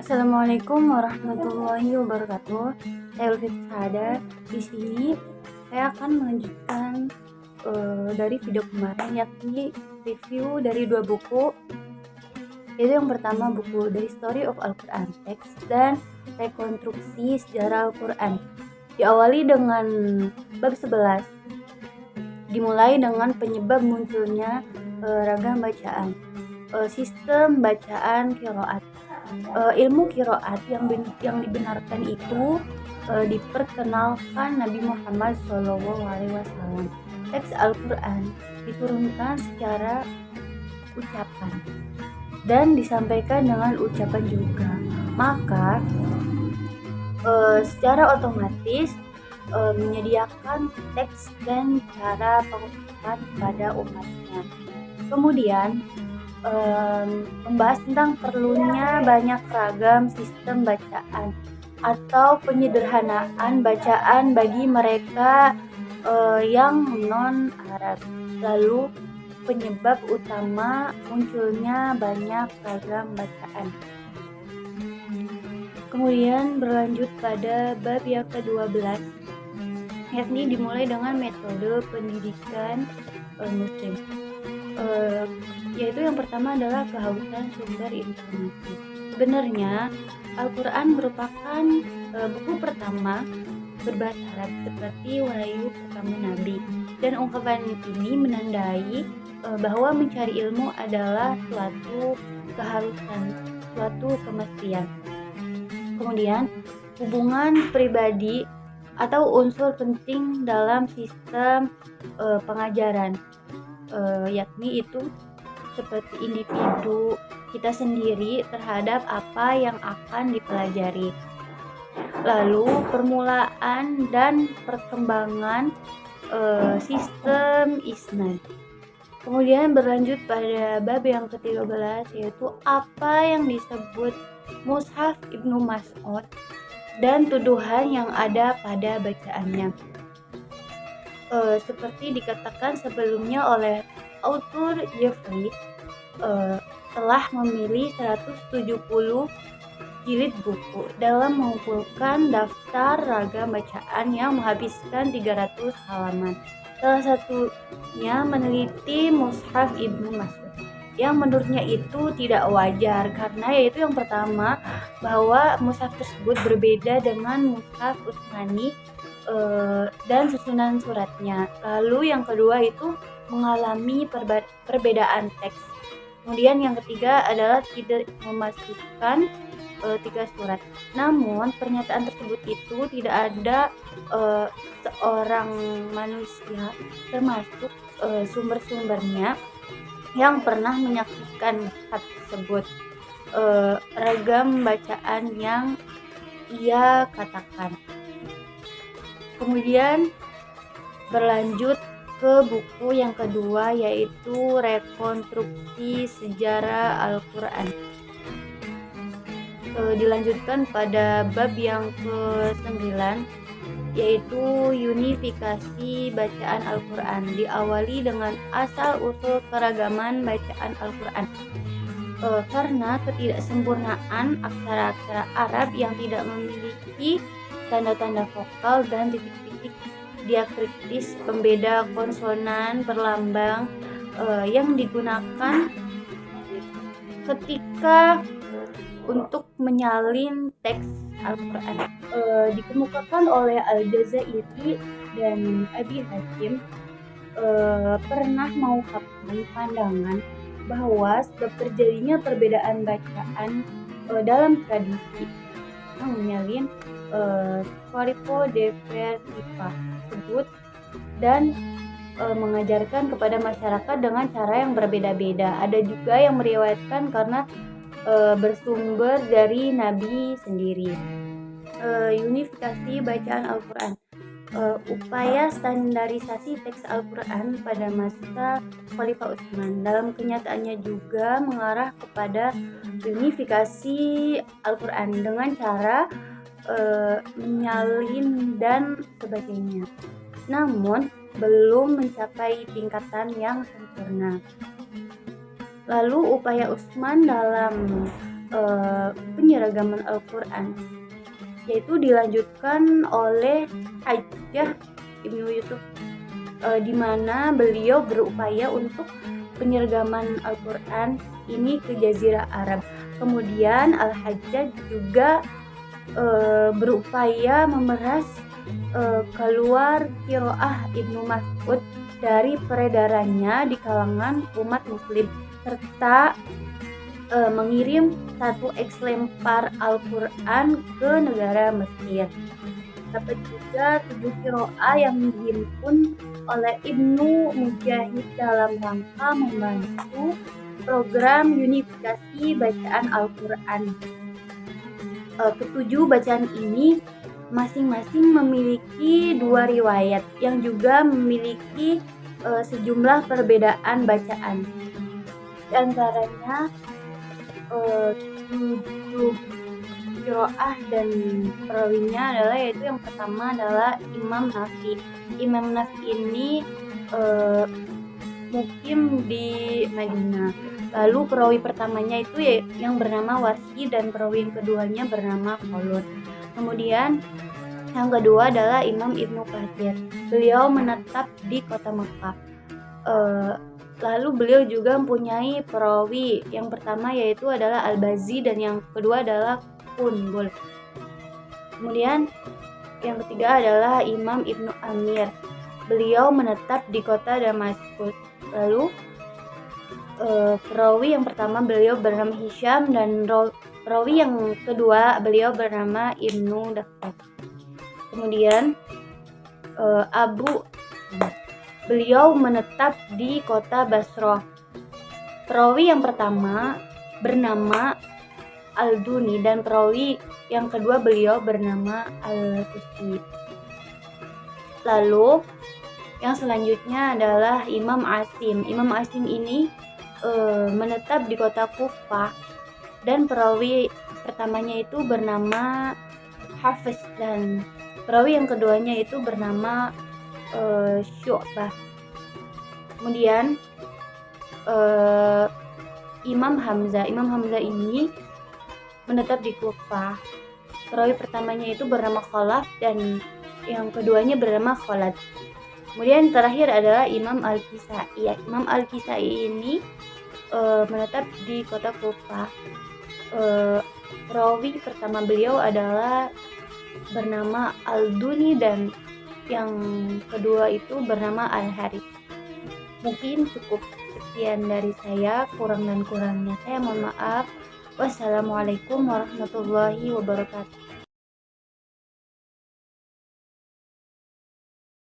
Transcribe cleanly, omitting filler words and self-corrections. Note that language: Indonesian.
Assalamualaikum warahmatullahi wabarakatuh. Saya Ulfit Sada. Di sini saya akan melanjutkan dari video kemarin, yakni review dari dua buku. Yaitu yang pertama buku The History of Al-Quran Text dan Rekonstruksi Sejarah Al-Quran. Diawali dengan bab 11. Dimulai dengan penyebab munculnya ragam bacaan. Sistem bacaan qiraat. Ilmu qiraat yang dibenarkan itu diperkenalkan Nabi Muhammad SAW. Teks Al-Quran diturunkan secara ucapan dan disampaikan dengan ucapan juga, maka secara otomatis menyediakan teks dan cara pengucapan pada umatnya. Kemudian membahas tentang perlunya banyak ragam sistem bacaan atau penyederhanaan bacaan bagi mereka yang non-Arab. Lalu penyebab utama munculnya banyak ragam bacaan. Kemudian berlanjut pada bab yang ke-12, yakni dimulai dengan metode pendidikan muslim. Yaitu yang pertama adalah kehausan sumber informasi. Sebenarnya Al-Quran merupakan buku pertama berbahasa Arab seperti wahyu pertama Nabi, dan ungkapan ini menandai bahwa mencari ilmu adalah suatu keharusan, suatu kemestian. Kemudian hubungan pribadi atau unsur penting dalam sistem pengajaran, yakni itu seperti individu kita sendiri terhadap apa yang akan dipelajari. Lalu permulaan dan perkembangan sistem isnad. Kemudian berlanjut pada bab yang ke-13, yaitu apa yang disebut Mushaf Ibnu Mas'ud dan tuduhan yang ada pada bacaannya. Seperti dikatakan sebelumnya oleh author Jeffrey, telah memilih 170 jilid buku dalam mengumpulkan daftar ragam bacaan yang menghabiskan 300 halaman. Salah satunya meneliti Mushaf Ibnu Mas'ud yang menurutnya itu tidak wajar, karena yaitu yang pertama bahwa mushaf tersebut berbeda dengan mushaf Utsmani dan susunan suratnya. Lalu yang kedua itu mengalami perbedaan teks. Kemudian yang ketiga adalah tidak memasukkan 3 surat. Namun pernyataan tersebut itu tidak ada seorang manusia termasuk sumber-sumbernya yang pernah menyaksikan hal tersebut, ragam bacaan yang ia katakan. Kemudian berlanjut ke buku yang kedua, yaitu Rekonstruksi Sejarah Al-Quran. Dilanjutkan pada bab yang ke-9, yaitu unifikasi bacaan Al-Quran. Diawali dengan asal-usul keragaman bacaan Al-Quran. Karena ketidaksempurnaan aksara-aksara Arab yang tidak memiliki tanda-tanda vokal dan titik-titik diakritis pembeda konsonan perlambang yang digunakan ketika untuk menyalin teks Al-Quran. Dikemukakan oleh Al-Jazairi dan Abi Hatim pernah mengungkapkan pandangan bahwa sebab terjadinya perbedaan bacaan dalam tradisi yang menyalin Corripo de Versipa tersebut dan mengajarkan kepada masyarakat dengan cara yang berbeda-beda. Ada juga yang meriwayatkan karena bersumber dari Nabi sendiri. Unifikasi bacaan Al-Quran. Upaya standarisasi teks Al-Quran pada masa Khalifah Utsman dalam kenyataannya juga mengarah kepada unifikasi Al-Quran dengan cara menyalin dan sebagainya, namun belum mencapai tingkatan yang sempurna. Lalu upaya Utsman dalam penyeragaman Al-Quran, yaitu dilanjutkan oleh Hajjah Ibnu Yusuf, di mana beliau berupaya untuk penyeragaman Al-Quran ini ke Jazirah Arab. Kemudian Al-Hajjaj juga berupaya memeras keluar qiraah Ibnu Mas'ud dari peredarannya di kalangan umat muslim, serta mengirim 1 eksemplar Al-Quran ke negara Mesir. Dapat juga 7 qiraah yang dihimpun oleh Ibnu Mujahid dalam rangka membantu program unifikasi bacaan Al-Quran. Ketujuh bacaan ini masing-masing memiliki 2 riwayat yang juga memiliki sejumlah perbedaan bacaan. Di antaranya 7 qiraah dan perawinya adalah, yaitu yang pertama adalah Imam Nafi. Imam Nafi ini mukim di Madinah. Lalu perawi pertamanya itu yang bernama Warsi dan perawi yang keduanya bernama Khalud. Kemudian yang kedua adalah Imam Ibnu Katsir. Beliau menetap di kota Mekah. Lalu beliau juga mempunyai perawi. Yang pertama yaitu adalah Al-Bazzi dan yang kedua adalah Qunbul. Kemudian yang ketiga adalah Imam Ibnu Amir. Beliau menetap di kota Damaskus. Lalu perawi yang pertama beliau bernama Hisham dan perawi yang kedua beliau bernama Ibnu Daqqaq. Kemudian beliau menetap di kota Basrah. Perawi yang pertama bernama Al-Duni dan perawi yang kedua beliau bernama Al-Tusi. Lalu yang selanjutnya adalah Imam Asim. Imam Asim ini menetap di kota Kufah dan perawi pertamanya itu bernama Hafiz dan perawi yang keduanya itu bernama Syu'bah. Kemudian Imam Hamzah ini menetap di Kufah. Perawi pertamanya itu bernama Khalaf dan yang keduanya bernama Khalad. Kemudian terakhir adalah Imam Al-Kisai. Imam Al-Kisai ini menetap di kota Kufah. Perawi pertama beliau adalah bernama Al-Duni dan yang kedua itu bernama Al-Harith. Mungkin cukup sekian dari saya, kurang dan kurangnya saya mohon maaf. Wassalamualaikum warahmatullahi wabarakatuh.